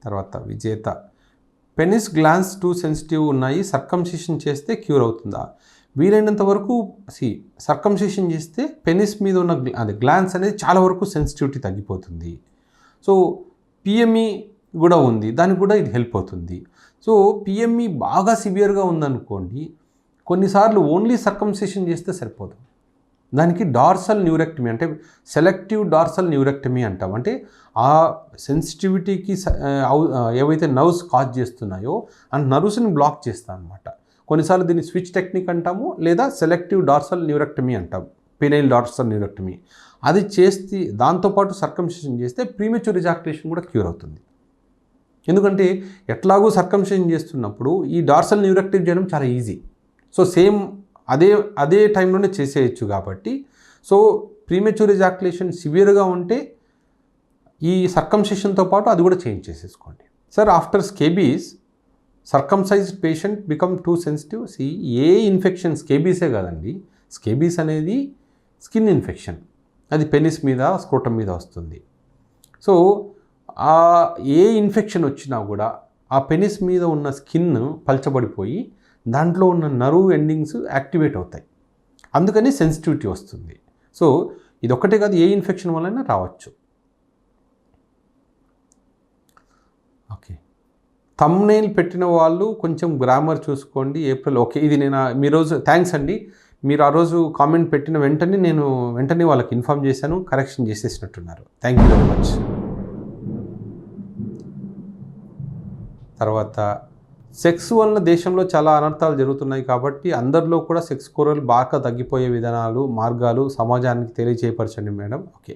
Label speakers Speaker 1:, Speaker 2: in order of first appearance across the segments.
Speaker 1: తర్వాత విజేత, penis glance too sensitive ఉన్నాయి, సర్కంసిషన్ చేస్తే క్యూర్ అవుతుందా? వీలైనంత వరకు సర్కంసిషన్ చేస్తే పెనిస్ మీద ఉన్న అది గ్లాన్స్ అనేది చాలా వరకు సెన్సిటివిటీ తగ్గిపోతుంది. సో పిఎంఈ కూడా ఉంది, దానికి కూడా ఇది హెల్ప్ అవుతుంది. సో పిఎంఈ బాగా సివియర్గా ఉందనుకోండి, కొన్నిసార్లు ఓన్లీ సర్కంసిషన్ చేస్తే సరిపోదు. దానికి డార్సల్ న్యూరెక్టమీ అంటే సెలెక్టివ్ డార్సల్ న్యూరెక్టమీ అంటాం. అంటే ఆ సెన్సిటివిటీకి ఏవైతే నర్వ్స్ కాజ్ చేస్తున్నాయో ఆ నర్వ్స్ని బ్లాక్ చేస్తాం అనమాట. కొన్నిసార్లు దీన్ని స్విచ్ టెక్నిక్ అంటాము, లేదా సెలెక్టివ్ డార్సల్ న్యూరెక్టమీ అంటాం, పెనైల్ డార్సల్ న్యూరెక్టమీ. అది చేస్తే దాంతోపాటు సర్కంసిషన్ చేస్తే ప్రీమెచ్యూర్ ఎజాక్యులేషన్ కూడా క్యూర్ అవుతుంది. ఎందుకంటే ఎట్లాగూ సర్కంసిషన్ చేస్తున్నప్పుడు ఈ డార్సల్ న్యూరెక్టమీ చేయడం చాలా ఈజీ. సో సేమ్ అదే టైంలోనే చేసేయచ్చు కాబట్టి. సో ప్రీమెచ్యూర్ ఎజాక్యులేషన్ సివియర్గా ఉంటే ఈ సర్కంసిషన్తో పాటు అది కూడా చేంజ్ చేసేసుకోండి. Sir after scabies circumcised patient become too sensitive. A infection, స్కేబీసే కాదండి, స్కేబీస్ అనేది స్కిన్ ఇన్ఫెక్షన్, అది పెనిస్ మీద స్క్రోటం మీద వస్తుంది. సో ఏ ఇన్ఫెక్షన్ వచ్చినా కూడా ఆ పెనిస్ మీద ఉన్న స్కిన్ పల్చబడిపోయి దాంట్లో ఉన్న నర్వ్ ఎండింగ్స్ యాక్టివేట్ అవుతాయి, అందుకని సెన్సిటివిటీ వస్తుంది. సో ఇది ఒక్కటే కాదు, ఏ ఇన్ఫెక్షన్ వలన రావచ్చు. ఓకే, థంబ్నెయిల్ పెట్టిన వాళ్ళు కొంచెం గ్రామర్ చూసుకోండి. ఏప్రిల్ ఓకే, ఇది నేను మీ రోజు థ్యాంక్స్ అండి, మీరు ఆ రోజు కామెంట్ పెట్టిన వెంటనే వాళ్ళకి ఇన్ఫామ్ చేశాను, కరెక్షన్ చేసేసినట్టున్నారు. Thank you very much. తర్వాత సెక్స్ వలన దేశంలో చాలా అనర్థాలు జరుగుతున్నాయి కాబట్టి అందరిలో కూడా సెక్స్ కోరలు బాగా తగ్గిపోయే విధానాలు, మార్గాలు సమాజానికి తెలియచేయపరచండి madam. Okay,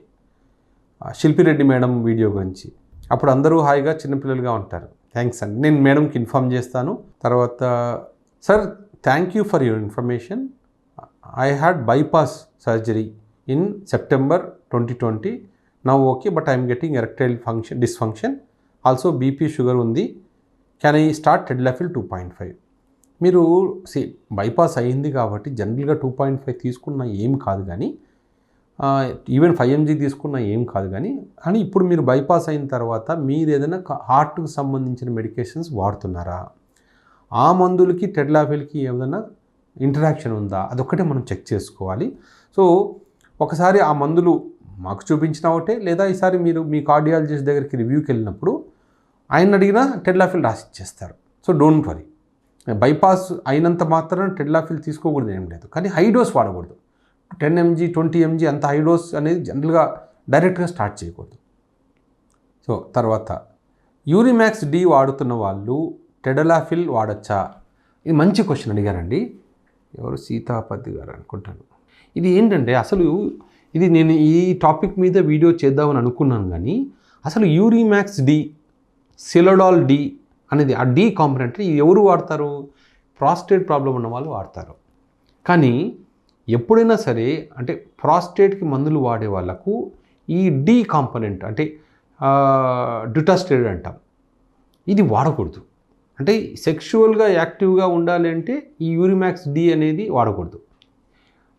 Speaker 1: Shilpi Reddy madam video గురించి, అప్పుడు అందరూ హాయిగా చిన్నపిల్లలుగా ఉంటారు. థ్యాంక్స్ అండి, నేను మేడంకి ఇన్ఫామ్ చేస్తాను. తర్వాత sir thank you for your information. I had bypass surgery in September 2020. Now okay, but I'm getting erectile dysfunction, also BP sugar ఉంది. Can I start tadalafil 2.5? మీరు బైపాస్ అయింది కాబట్టి జనరల్గా 2.5 తీసుకున్న ఏం కాదు, కానీ ఈవెన్ 5 mg తీసుకున్న ఏం కాదు. కానీ ఇప్పుడు మీరు బైపాస్ అయిన తర్వాత మీరు ఏదైనా హార్ట్కి సంబంధించిన మెడికేషన్స్ వాడుతున్నారా, ఆ మందులకి టెడ్లాఫిల్కి ఏదైనా ఇంటరాక్షన్ ఉందా, అదొక్కటే మనం చెక్ చేసుకోవాలి. సో ఒకసారి ఆ మందులు మాకు చూపించిన ఒకటే, లేదా ఈసారి మీరు మీ కార్డియాలజిస్ట్ దగ్గరికి రివ్యూకి వెళ్ళినప్పుడు ఆయన అడిగినా టెడ్లాఫిల్ రాసి ఇచ్చేస్తారు. సో డోంట్ వరీ, బైపాస్ అయినంత మాత్రాన టెడ్లాఫిల్ తీసుకోకూడదు ఏం లేదు, కానీ హై డోస్ వాడకూడదు. 10 mg 20 mg అంత హై డోస్ అనేది జనరల్గా డైరెక్ట్గా స్టార్ట్ చేయకూడదు. సో తర్వాత యూరిమాక్స్ డి వాడుతున్న వాళ్ళు టెడ్లాఫిల్ వాడచ్చా? ఇది మంచి క్వశ్చన్ అడిగారండి, ఎవరు సీతాపతి గారు అనుకుంటాను. ఇది ఏంటంటే అసలు ఇది నేను ఈ టాపిక్ మీద వీడియో చేద్దామని అనుకున్నాను, కానీ అసలు యూరిమాక్స్ డి, సిలోడాల్ డి అనేది ఆ డి కాంపనెంట్ ఎవరు వాడతారు? ప్రాస్టేట్ ప్రాబ్లం ఉన్న వాళ్ళు వాడతారు. కానీ ఎప్పుడైనా సరే అంటే ప్రాస్టేట్కి మందులు వాడే వాళ్ళకు ఈ డి కాంపనెంట్ అంటే డ్యూటాస్టెరాయిడ్ అంటాం, ఇది వాడకూడదు. అంటే సెక్షువల్గా యాక్టివ్గా ఉండాలి అంటే ఈ యూరిమాక్స్ డి అనేది వాడకూడదు.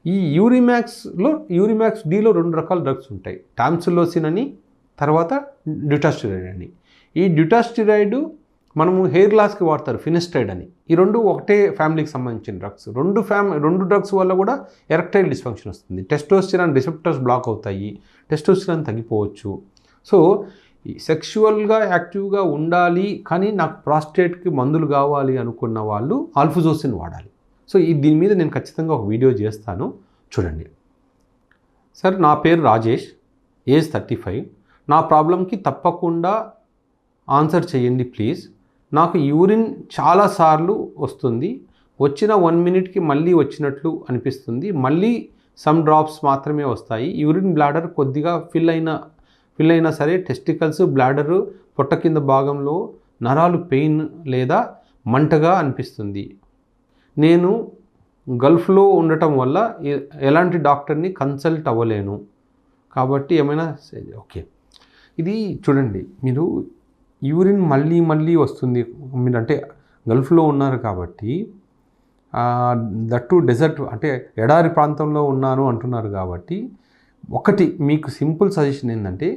Speaker 1: ఈ యూరిమాక్స్ డిలో 2 రకాల డ్రగ్స్ ఉంటాయి, టామ్సిలోసిన్ అని, తర్వాత డ్యూటాస్టెరాయిడ్ అని. ఈ డ్యూటాస్టెరాయిడ్ మనము హెయిర్ లాస్కి వాడతారు, ఫినిస్టైడ్ అని. ఈ రెండు ఒకటే ఫ్యామిలీకి సంబంధించిన డ్రగ్స్. రెండు డ్రగ్స్ వల్ల కూడా ఎరెక్టైల్ డిస్ఫంక్షన్ వస్తుంది. టెస్టోస్టెరాన్ రిసెప్టర్స్ బ్లాక్ అవుతాయి, టెస్టోస్టెరాన్ తగ్గిపోవచ్చు. సో ఈ సెక్షువల్గా యాక్టివ్గా ఉండాలి కానీ నాకు ప్రాస్టేట్కి మందులు కావాలి అనుకున్న వాళ్ళు ఆల్ఫుజోసిన్ వాడాలి. సో దీని మీద నేను ఖచ్చితంగా ఒక వీడియో చేస్తాను, చూడండి. సార్ నా పేరు రాజేష్, ఏజ్ 35. నా ప్రాబ్లంకి తప్పకుండా ఆన్సర్ చేయండి ప్లీజ్. నాకు యూరిన్ చాలాసార్లు వస్తుంది, వచ్చిన 1 minute మళ్ళీ వచ్చినట్లు అనిపిస్తుంది, మళ్ళీ సమ్ డ్రాప్స్ మాత్రమే వస్తాయి. యూరిన్ బ్లాడర్ కొద్దిగా ఫిల్ అయినా సరే టెస్టికల్స్, బ్లాడరు, పొట్ట కింద భాగంలో నరాలు పెయిన్ లేదా మంటగా అనిపిస్తుంది. నేను గల్ఫ్లో ఉండటం వల్ల ఎలాంటి డాక్టర్ని కన్సల్ట్ అవ్వలేను కాబట్టి ఏమైనా ఓకే. ఇది చూడండి, మీరు యూరిన్ మళ్ళీ వస్తుంది, మీరు అంటే గల్ఫ్లో ఉన్నారు కాబట్టి, దట్టు డెజర్ట్ అంటే ఎడారి ప్రాంతంలో ఉన్నాను అంటున్నారు కాబట్టి, ఒకటి మీకు సింపుల్ సజెషన్ ఏంటంటే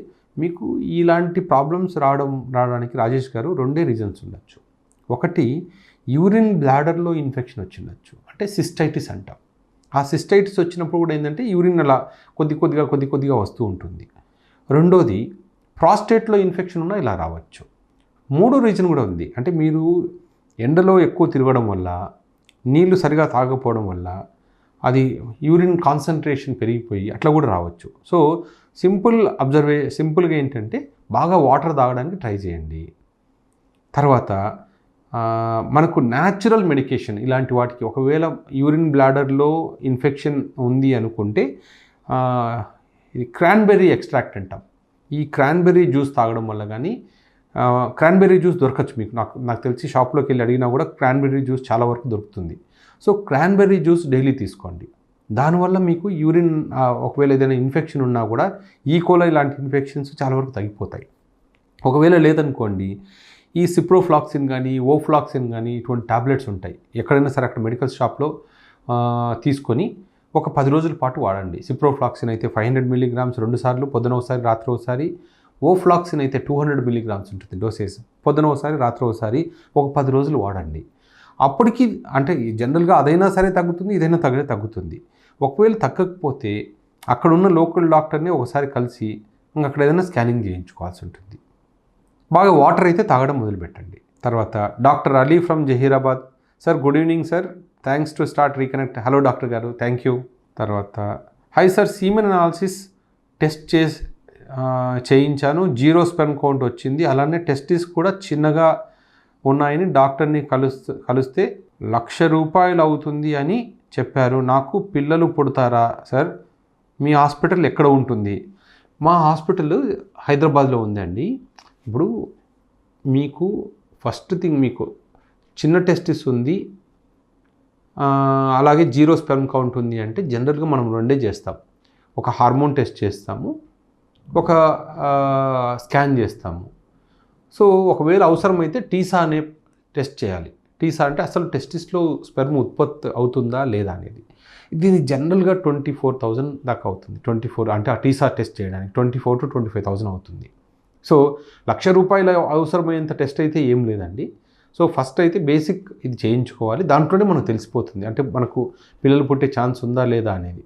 Speaker 1: మీకు ఇలాంటి ప్రాబ్లమ్స్ రావడానికి రాజేష్ గారు రెండే రీజన్స్ ఉండొచ్చు. ఒకటి యూరిన్ బ్లాడర్లో ఇన్ఫెక్షన్ వచ్చిండొచ్చు, అంటే సిస్టైటిస్ అంటాం. ఆ సిస్టైటిస్ వచ్చినప్పుడు కూడా ఏంటంటే యూరిన్ అలా కొద్ది కొద్దిగా వస్తూ ఉంటుంది. రెండోది ప్రాస్టేట్లో ఇన్ఫెక్షన్ ఉన్నా ఇలా రావచ్చు. మూడో రీజన్ కూడా ఉంది, అంటే మీరు ఎండలో ఎక్కువ తిరగడం వల్ల, నీళ్లు సరిగా తాగకపోవడం వల్ల అది యూరిన్ కాన్సన్ట్రేషన్ పెరిగిపోయి అట్లా కూడా రావచ్చు. సో సింపుల్గా ఏంటంటే బాగా వాటర్ తాగడానికి ట్రై చేయండి. తర్వాత మనకు న్యాచురల్ మెడికేషన్ ఇలాంటి వాటికి ఒకవేళ యూరిన్ బ్లాడర్లో ఇన్ఫెక్షన్ ఉంది అనుకుంటే ఇది క్రాన్బెర్రీ ఎక్స్ట్రాక్ట్ అంటాం. ఈ క్రాన్బెర్రీ జ్యూస్ తాగడం వల్ల కానీ, క్రాన్బెర్రీ జ్యూస్ దొరకచ్చు మీకు, నాకు తెలిసి షాప్లోకి వెళ్ళి అడిగినా కూడా క్రాన్బెర్రీ జ్యూస్ చాలా వరకు దొరుకుతుంది. సో క్రాన్బెర్రీ జ్యూస్ డైలీ తీసుకోండి. దానివల్ల మీకు యూరిన్ ఒకవేళ ఏదైనా ఇన్ఫెక్షన్ ఉన్నా కూడా ఈకోలై లాంటి ఇన్ఫెక్షన్స్ చాలా వరకు తగ్గిపోతాయి. ఒకవేళ లేదనుకోండి, ఈ సిప్రోఫ్లాక్సిన్ కానీ ఓఫ్లాక్సిన్ కానీ ఇటువంటి టాబ్లెట్స్ ఉంటాయి. ఎక్కడైనా సరే అక్కడ మెడికల్ షాప్లో తీసుకొని ఒక 10 రోజుల పాటు వాడండి. సిప్రోఫ్లాక్సిన్ అయితే 500 మిల్లీగ్రామ్స్ 2 సార్లు, పొద్దున ఒకసారి రాత్రి ఒకసారి. ఓఫ్లాక్సిన్ అయితే 200 మిల్లీగ్రామ్స్ ఉంటుంది డోసేజ్, పొద్దున ఒకసారి రాత్రి ఒకసారి, ఒక 10 రోజులు వాడండి. అప్పటికి అంటే జనరల్గా అదైనా సరే తగ్గుతుంది, ఇదైనా తగ్గుతుంది. ఒకవేళ తగ్గకపోతే అక్కడున్న లోకల్ డాక్టర్ని ఒకసారి కలిసి అక్కడ ఏదైనా స్కానింగ్ చేయించుకోవాల్సి ఉంటుంది. బాగా వాటర్ అయితే తాగడం మొదలుపెట్టండి. తర్వాత doctor Ali from Zaheerabad. Sir good evening sir, thanks to start reconnect. Hello doctor garu, thank you. తర్వాత hi sir, semen analysis test చేయించాను, 0 స్పెర్మ్ కౌంట్ వచ్చింది. అలానే టెస్టిస్ కూడా చిన్నగా ఉన్నాయని డాక్టర్ని కలిస్తే ₹1,00,000 అవుతుంది అని చెప్పారు. నాకు పిల్లలు పుడతారా సార్? మీ హాస్పిటల్ ఎక్కడ ఉంటుంది? మా హాస్పిటల్ హైదరాబాద్లో ఉందండి. ఇప్పుడు మీకు ఫస్ట్ థింగ్ మీకు చిన్న టెస్టిస్ ఉంది, అలాగే 0 స్పెర్మ్ కౌంట్ ఉంది అంటే జనరల్గా మనం రెండే చేస్తాం. ఒక హార్మోన్ టెస్ట్ చేస్తాము, ఒక స్కాన్ చేస్తాము. సో ఒకవేళ అవసరమైతే టీసా అనే టెస్ట్ చేయాలి. టీసా అంటే అసలు టెస్టిస్లో స్పెర్మ్ ఉత్పత్తి అవుతుందా లేదా అనేది. దీని జనరల్గా 24,000 దాకా అవుతుంది. 24 అంటే ఆ టీసా టెస్ట్ చేయడానికి 24,000 to 25,000 అవుతుంది. సో ₹1,00,000 అవసరమైనంత టెస్ట్ అయితే ఏం లేదండి. సో ఫస్ట్ అయితే బేసిక్ ఇది చేయించుకోవాలి, దాంట్లోనే మనకు తెలిసిపోతుంది అంటే మనకు పిల్లలు పుట్టే ఛాన్స్ ఉందా లేదా అనేది.